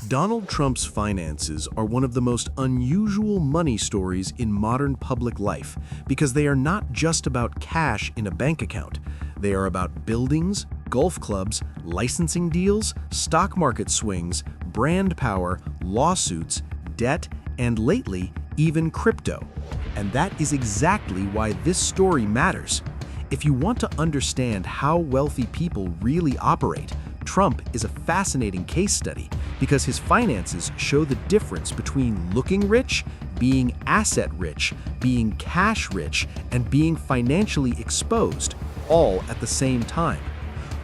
Donald Trump's finances are one of the most unusual money stories in modern public life because they are not just about cash in a bank account. They are about buildings, golf clubs, licensing deals, stock market swings, brand power, lawsuits, debt, and lately, even crypto. And that is exactly why this story matters. If you want to understand how wealthy people really operate, Trump is a fascinating case study because his finances show the difference between looking rich, being asset rich, being cash rich, and being financially exposed, all at the same time.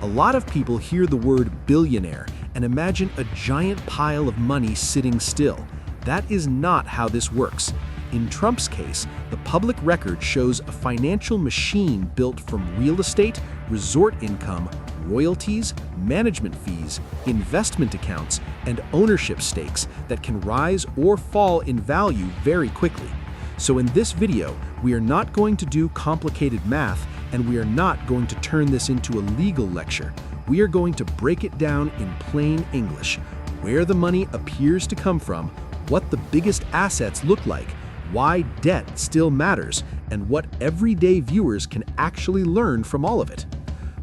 A lot of people hear the word billionaire and imagine a giant pile of money sitting still. That is not how this works. In Trump's case, the public record shows a financial machine built from real estate, resort income, royalties, management fees, investment accounts, and ownership stakes that can rise or fall in value very quickly. So in this video, we are not going to do complicated math, and we are not going to turn this into a legal lecture. We are going to break it down in plain English, where the money appears to come from, what the biggest assets look like, why debt still matters, and what everyday viewers can actually learn from all of it.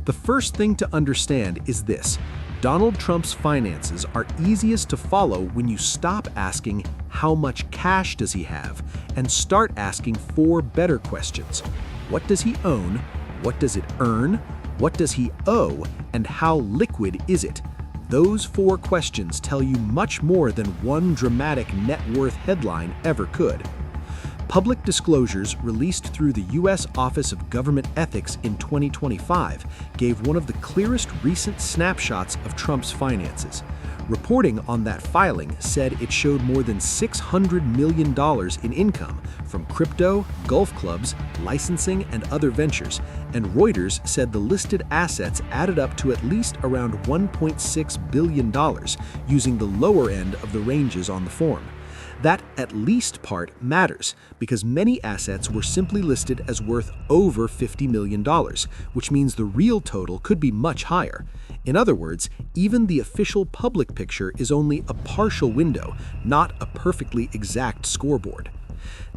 The first thing to understand is this: Donald Trump's finances are easiest to follow when you stop asking how much cash does he have and start asking four better questions. What does he own? What does it earn? What does he owe? And how liquid is it? Those four questions tell you much more than one dramatic net worth headline ever could. Public disclosures released through the U.S. Office of Government Ethics in 2025 gave one of the clearest recent snapshots of Trump's finances. Reporting on that filing said it showed more than $600 million in income from crypto, golf clubs, licensing, and other ventures, and Reuters said the listed assets added up to at least around $1.6 billion, using the lower end of the ranges on the form. That at least part matters because many assets were simply listed as worth over $50 million, which means the real total could be much higher. In other words, even the official public picture is only a partial window, not a perfectly exact scoreboard.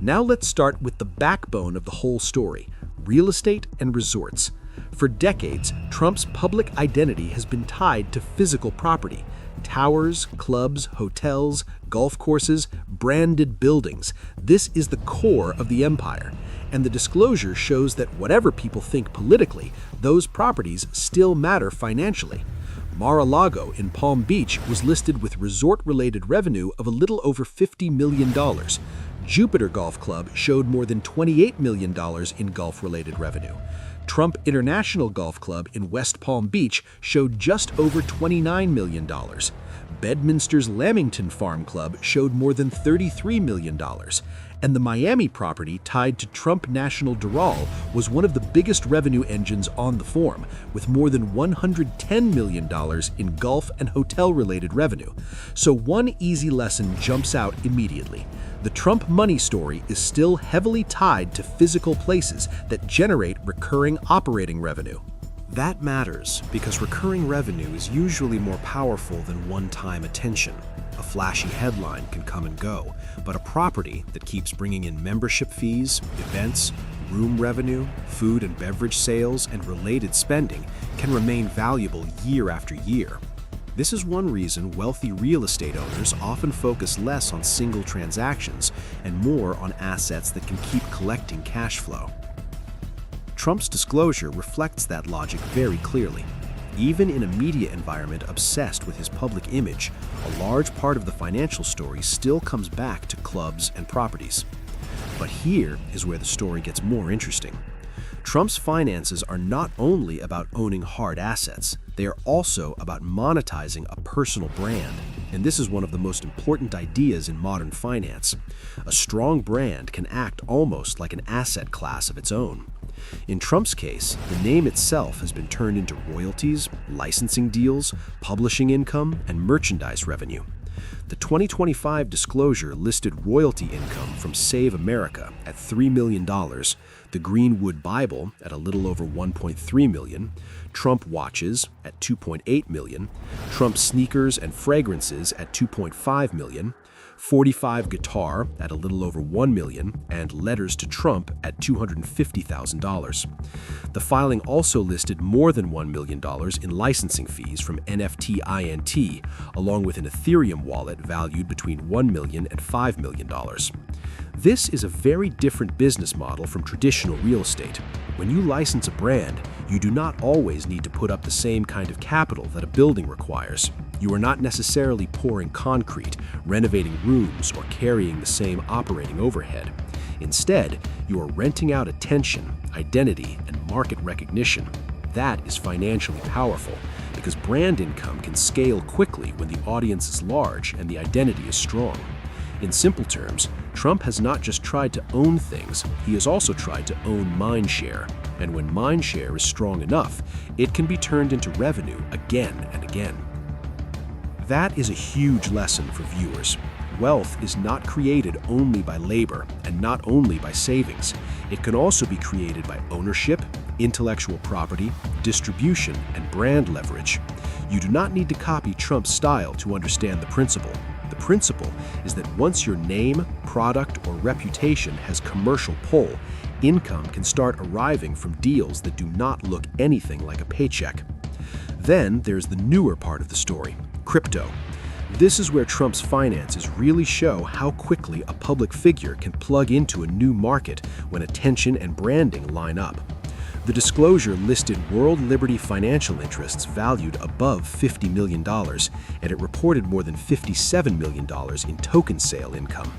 Now let's start with the backbone of the whole story: real estate and resorts. For decades, Trump's public identity has been tied to physical property. Towers, clubs, hotels, golf courses, branded buildings. This is the core of the empire. And the disclosure shows that whatever people think politically, those properties still matter financially. Mar-a-Lago in Palm Beach was listed with resort-related revenue of a little over $50 million. Jupiter Golf Club showed more than $28 million in golf-related revenue. Trump International Golf Club in West Palm Beach showed just over $29 million. Bedminster's Lamington Farm Club showed more than $33 million. And the Miami property tied to Trump National Doral was one of the biggest revenue engines on the form, with more than $110 million in golf and hotel-related revenue. So one easy lesson jumps out immediately. The Trump money story is still heavily tied to physical places that generate recurring operating revenue. That matters because recurring revenue is usually more powerful than one-time attention. A flashy headline can come and go, but a property that keeps bringing in membership fees, events, room revenue, food and beverage sales, and related spending can remain valuable year after year. This is one reason wealthy real estate owners often focus less on single transactions and more on assets that can keep collecting cash flow. Trump's disclosure reflects that logic very clearly. Even in a media environment obsessed with his public image, a large part of the financial story still comes back to clubs and properties. But here is where the story gets more interesting. Trump's finances are not only about owning hard assets, they are also about monetizing a personal brand. And this is one of the most important ideas in modern finance. A strong brand can act almost like an asset class of its own. In Trump's case, the name itself has been turned into royalties, licensing deals, publishing income, and merchandise revenue. The 2025 disclosure listed royalty income from Save America at $3 million, the the Greenwood Bible at a little over 1.3 million, Trump watches at 2.8 million, Trump sneakers and fragrances at 2.5 million, 45 guitar at a little over 1 million, and letters to Trump at $250,000. The filing also listed more than $1 million in licensing fees from NFT INT, along with an Ethereum wallet valued between $1 million and $5 million. This is a very different business model from traditional real estate. When you license a brand, you do not always need to put up the same kind of capital that a building requires. You are not necessarily pouring concrete, renovating rooms, or carrying the same operating overhead. Instead, you are renting out attention, identity, and market recognition. That is financially powerful because brand income can scale quickly when the audience is large and the identity is strong. In simple terms, Trump has not just tried to own things, he has also tried to own mindshare. And when mindshare is strong enough, it can be turned into revenue again and again. That is a huge lesson for viewers. Wealth is not created only by labor and not only by savings. It can also be created by ownership, intellectual property, distribution, and brand leverage. You do not need to copy Trump's style to understand the principle. The principle is that once your name, product, or reputation has commercial pull, income can start arriving from deals that do not look anything like a paycheck. Then there's the newer part of the story, crypto. This is where Trump's finances really show how quickly a public figure can plug into a new market when attention and branding line up. The disclosure listed World Liberty financial interests valued above $50 million, and it reported more than $57 million in token sale income.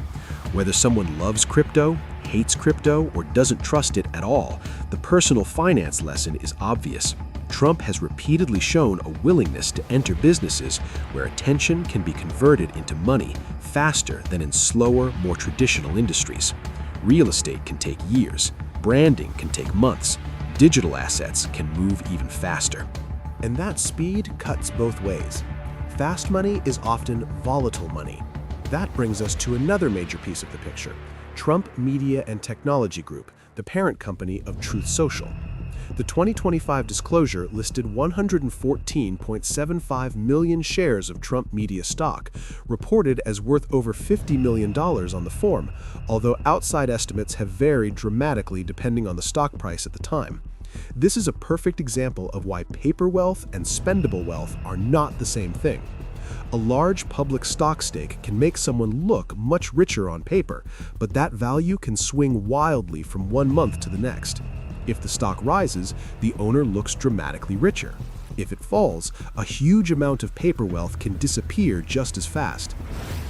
Whether someone loves crypto, hates crypto, or doesn't trust it at all, the personal finance lesson is obvious. Trump has repeatedly shown a willingness to enter businesses where attention can be converted into money faster than in slower, more traditional industries. Real estate can take years, branding can take months, digital assets can move even faster. And that speed cuts both ways. Fast money is often volatile money. That brings us to another major piece of the picture, Trump Media and Technology Group, the parent company of Truth Social. The 2025 disclosure listed 114.75 million shares of Trump Media stock, reported as worth over $50 million on the form, although outside estimates have varied dramatically depending on the stock price at the time. This is a perfect example of why paper wealth and spendable wealth are not the same thing. A large public stock stake can make someone look much richer on paper, but that value can swing wildly from one month to the next. If the stock rises, the owner looks dramatically richer. If it falls, a huge amount of paper wealth can disappear just as fast.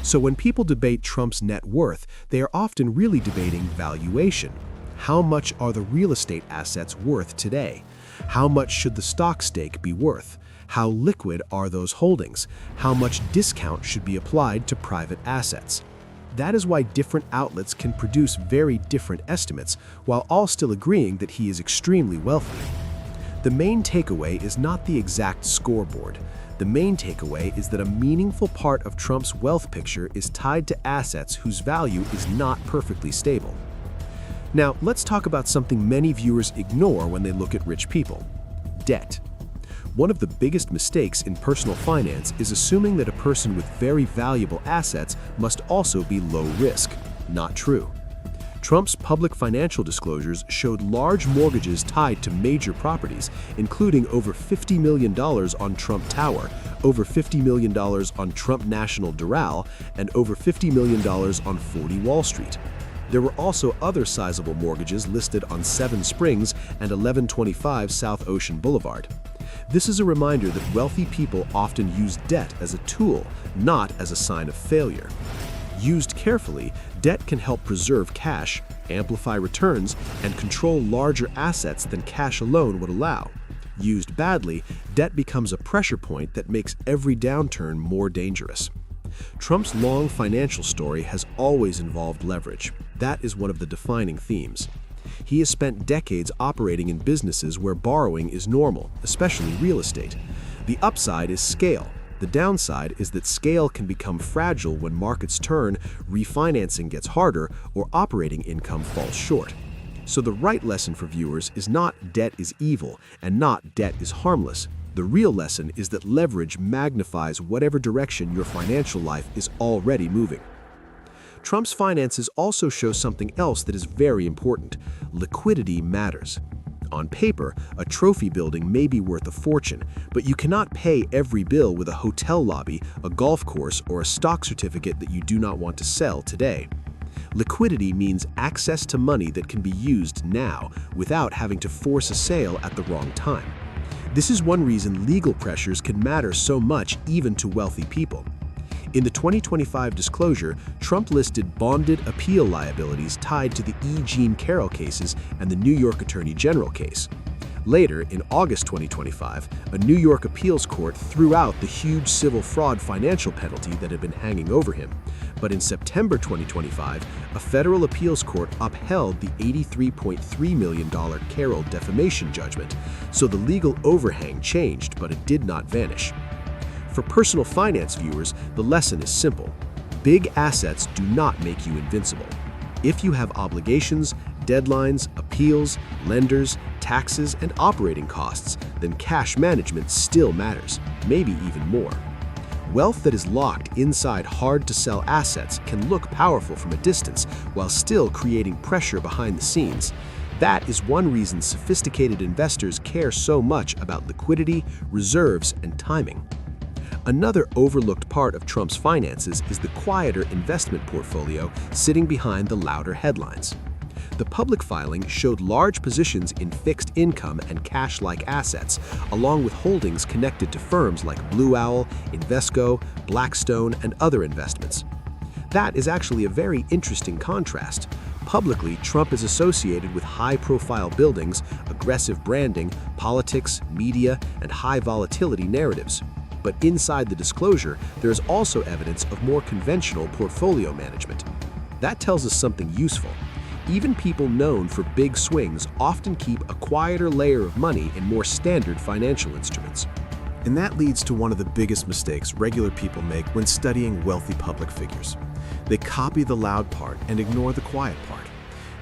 So when people debate Trump's net worth, they are often really debating valuation. How much are the real estate assets worth today? How much should the stock stake be worth? How liquid are those holdings? How much discount should be applied to private assets? That is why different outlets can produce very different estimates, while all still agreeing that he is extremely wealthy. The main takeaway is not the exact scoreboard. The main takeaway is that a meaningful part of Trump's wealth picture is tied to assets whose value is not perfectly stable. Now, let's talk about something many viewers ignore when they look at rich people: debt. One of the biggest mistakes in personal finance is assuming that a person with very valuable assets must also be low risk. Not true. Trump's public financial disclosures showed large mortgages tied to major properties, including over $50 million on Trump Tower, over $50 million on Trump National Doral, and over $50 million on 40 Wall Street. There were also other sizable mortgages listed on 7 Springs and 1125 South Ocean Boulevard. This is a reminder that wealthy people often use debt as a tool, not as a sign of failure. Used carefully, debt can help preserve cash, amplify returns, and control larger assets than cash alone would allow. Used badly, debt becomes a pressure point that makes every downturn more dangerous. Trump's long financial story has always involved leverage. That is one of the defining themes. He has spent decades operating in businesses where borrowing is normal, especially real estate. The upside is scale. The downside is that scale can become fragile when markets turn, refinancing gets harder, or operating income falls short. So the right lesson for viewers is not debt is evil and not debt is harmless. The real lesson is that leverage magnifies whatever direction your financial life is already moving. Trump's finances also show something else that is very important. Liquidity matters. On paper, a trophy building may be worth a fortune, but you cannot pay every bill with a hotel lobby, a golf course, or a stock certificate that you do not want to sell today. Liquidity means access to money that can be used now without having to force a sale at the wrong time. This is one reason legal pressures can matter so much even to wealthy people. In the 2025 disclosure, Trump listed bonded appeal liabilities tied to the E. Jean Carroll cases and the New York Attorney General case. Later, in August 2025, a New York appeals court threw out the huge civil fraud financial penalty that had been hanging over him. But in September 2025, a federal appeals court upheld the $83.3 million Carroll defamation judgment, so the legal overhang changed, but it did not vanish. For personal finance viewers, the lesson is simple. Big assets do not make you invincible. If you have obligations, deadlines, appeals, lenders, taxes, and operating costs, then cash management still matters, maybe even more. Wealth that is locked inside hard-to-sell assets can look powerful from a distance while still creating pressure behind the scenes. That is one reason sophisticated investors care so much about liquidity, reserves, and timing. Another overlooked part of Trump's finances is the quieter investment portfolio sitting behind the louder headlines. The public filing showed large positions in fixed income and cash-like assets, along with holdings connected to firms like Blue Owl, Invesco, Blackstone, and other investments. That is actually a very interesting contrast. Publicly, Trump is associated with high-profile buildings, aggressive branding, politics, media, and high-volatility narratives. But inside the disclosure, there is also evidence of more conventional portfolio management. That tells us something useful. Even people known for big swings often keep a quieter layer of money in more standard financial instruments. And that leads to one of the biggest mistakes regular people make when studying wealthy public figures. They copy the loud part and ignore the quiet part.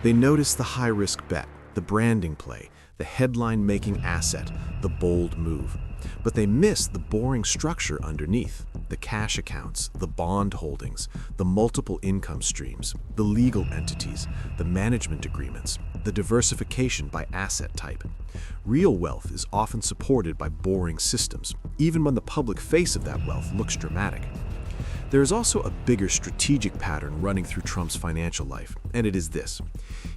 They notice the high-risk bet, the branding play, the headline-making asset, the bold move. But they miss the boring structure underneath, the cash accounts, the bond holdings, the multiple income streams, the legal entities, the management agreements, the diversification by asset type. Real wealth is often supported by boring systems, even when the public face of that wealth looks dramatic. There is also a bigger strategic pattern running through Trump's financial life, and it is this.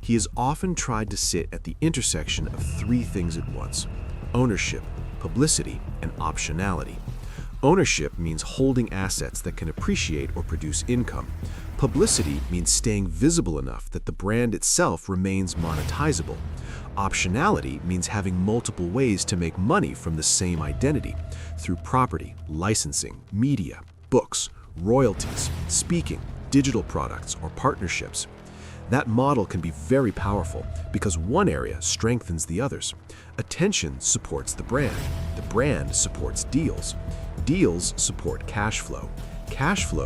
He has often tried to sit at the intersection of three things at once: ownership, publicity, and optionality. Ownership means holding assets that can appreciate or produce income. Publicity means staying visible enough that the brand itself remains monetizable. Optionality means having multiple ways to make money from the same identity, through property, licensing, media, books, royalties, speaking, digital products, or partnerships. That model can be very powerful because one area strengthens the others. Attention supports the brand supports deals. Deals support cash flow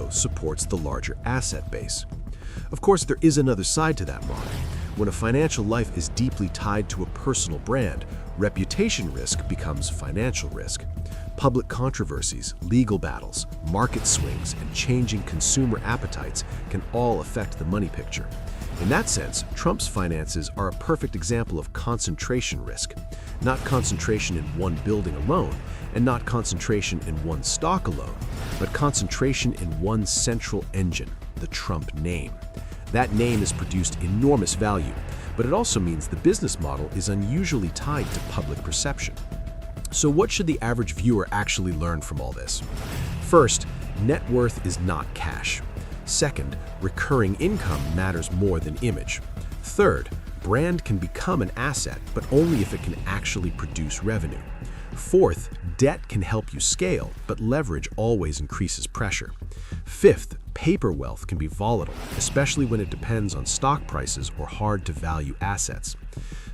supports the larger asset base. Of course, there is another side to that model. When a financial life is deeply tied to a personal brand, reputation risk becomes financial risk. Public controversies, legal battles, market swings, and changing consumer appetites can all affect the money picture. In that sense, Trump's finances are a perfect example of concentration risk. Not concentration in one building alone, and not concentration in one stock alone, but concentration in one central engine, the Trump name. That name has produced enormous value, but it also means the business model is unusually tied to public perception. So what should the average viewer actually learn from all this? First, net worth is not cash. Second, recurring income matters more than image. Third, brand can become an asset, but only if it can actually produce revenue. Fourth, debt can help you scale, but leverage always increases pressure. Fifth, paper wealth can be volatile, especially when it depends on stock prices or hard-to-value assets.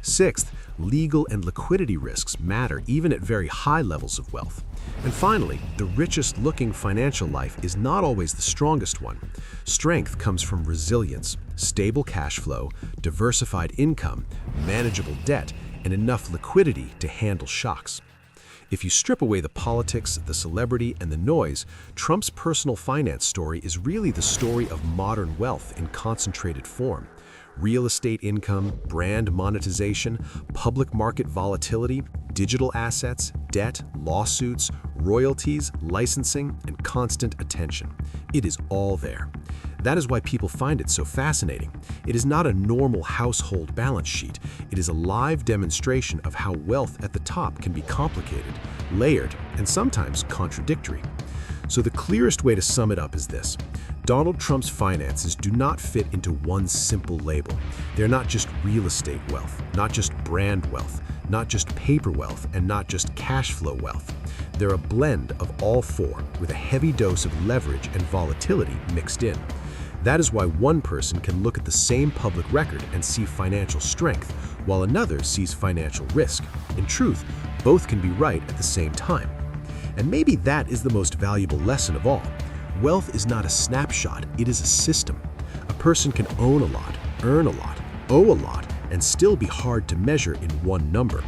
Sixth, legal and liquidity risks matter even at very high levels of wealth. And finally, the richest-looking financial life is not always the strongest one. Strength comes from resilience, stable cash flow, diversified income, manageable debt, and enough liquidity to handle shocks. If you strip away the politics, the celebrity, and the noise, Trump's personal finance story is really the story of modern wealth in concentrated form. Real estate income, brand monetization, public market volatility, digital assets, debt, lawsuits, royalties, licensing, and constant attention. It is all there. That is why people find it so fascinating. It is not a normal household balance sheet. It is a live demonstration of how wealth at the top can be complicated, layered, and sometimes contradictory. So the clearest way to sum it up is this. Donald Trump's finances do not fit into one simple label. They're not just real estate wealth, not just brand wealth, not just paper wealth, and not just cash flow wealth. They're a blend of all four, with a heavy dose of leverage and volatility mixed in. That is why one person can look at the same public record and see financial strength, while another sees financial risk. In truth, both can be right at the same time. And maybe that is the most valuable lesson of all. Wealth is not a snapshot, it is a system. A person can own a lot, earn a lot, owe a lot, and still be hard to measure in one number.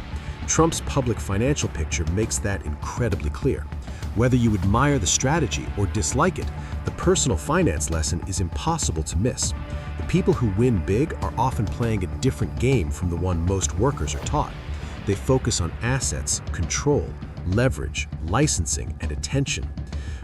Trump's public financial picture makes that incredibly clear. Whether you admire the strategy or dislike it, the personal finance lesson is impossible to miss. The people who win big are often playing a different game from the one most workers are taught. They focus on assets, control, leverage, licensing, and attention.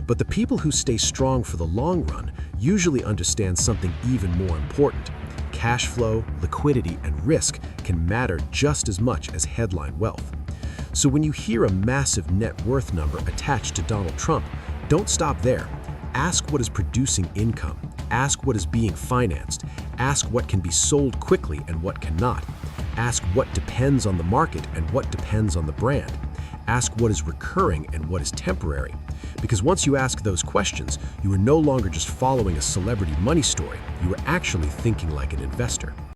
But the people who stay strong for the long run usually understand something even more important. Cash flow, liquidity, and risk can matter just as much as headline wealth. So when you hear a massive net worth number attached to Donald Trump, don't stop there. Ask what is producing income. Ask what is being financed. Ask what can be sold quickly and what cannot. Ask what depends on the market and what depends on the brand. Ask what is recurring and what is temporary. Because once you ask those questions, you are no longer just following a celebrity money story. You are actually thinking like an investor.